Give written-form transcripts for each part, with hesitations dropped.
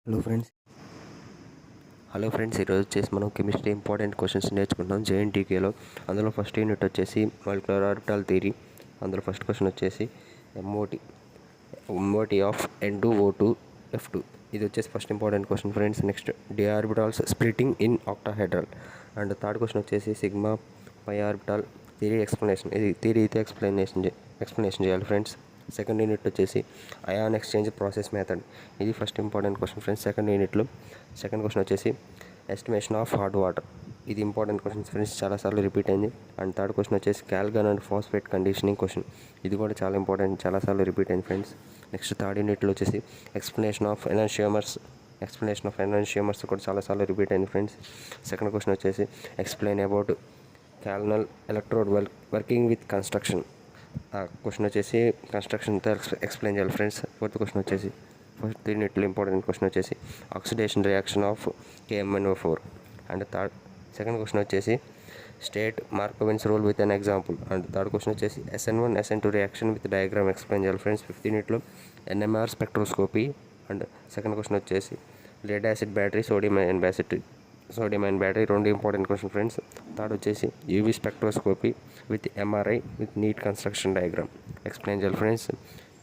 Hello friends ఈరోజు వచ్చేసి మనం కెమిస్ట్రీ ఇంపార్టెంట్ క్వశ్చన్స్ నేర్చుకుంటాం జేఎన్టీకేలో. అందులో ఫస్ట్ యూనిట్ వచ్చేసి మాలిక్యులర్ ఆర్బిటాల్ థియరీ. అందులో ఫస్ట్ క్వశ్చన్ వచ్చేసి ఎంఓటీ ఆఫ్ N2O2F2. ఇది వచ్చేసి first important question friends. Next D orbitals splitting in octahedral. And third question వచ్చేసి sigma pi orbital theory explanation. ఇది థియరీ అయితే ఎక్స్ప్లెనేషన్ చేయాలి ఫ్రెండ్స్. సెకండ్ యూనిట్ వచ్చేసి ion exchange process method. ఇది first important question friends second యూనిట్లో. Second question వచ్చేసి estimation of hot water. ఇది important questions friends, చాలాసార్లు రిపీట్ అయింది. అండ్ థర్డ్ క్వశ్చన్ వచ్చేసి క్యాల్గన్ అండ్ ఫాస్ఫేట్ కండిషనింగ్ క్వశ్చన్. ఇది కూడా చాలా ఇంపార్టెంట్, చాలాసార్లు రిపీట్ అయింది ఫ్రెండ్స్. నెక్స్ట్ థర్డ్ యూనిట్లో వచ్చేసి ఎక్స్ప్లెనేషన్ ఆఫ్ ఎనాన్షియమర్స్ కూడా చాలాసార్లు రిపీట్ అయింది ఫ్రెండ్స్. సెకండ్ క్వశ్చన్ వచ్చేసి explain about calomel electrode working with construction. ఆ క్వశ్చన్ వచ్చేసి కన్స్ట్రక్షన్తో ఎక్స్ప్లెయిన్ చేయాలి ఫ్రెండ్స్. ఫోర్త్ క్వశ్చన్ వచ్చేసి ఫస్ట్ యూనిట్లో ఇంపార్టెంట్ క్వశ్చన్ వచ్చేసి oxidation reaction of KMnO4. And second question వచ్చేసి state Markovnikov's rule with an example. And third question వచ్చేసి SN1 SN2 reaction with diagram explain చేయాలి ఫ్రెండ్స్. ఫిఫ్త్ యూనిట్లో NMR spectroscopy. And second question వచ్చేసి lead acid battery, sodium ion battery, రెండు important question friends. Third వచ్చేసి UV spectroscopy with MRI with neat construction diagram explain చేయాలి friends.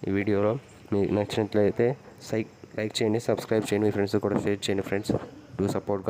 ఈ వీడియోలో మీకు నచ్చినట్లయితే లైక్ చేయండి, సబ్స్క్రైబ్ చేయండి, మీ ఫ్రెండ్స్ కూడా షేర్ చేయండి ఫ్రెండ్స్. Do support.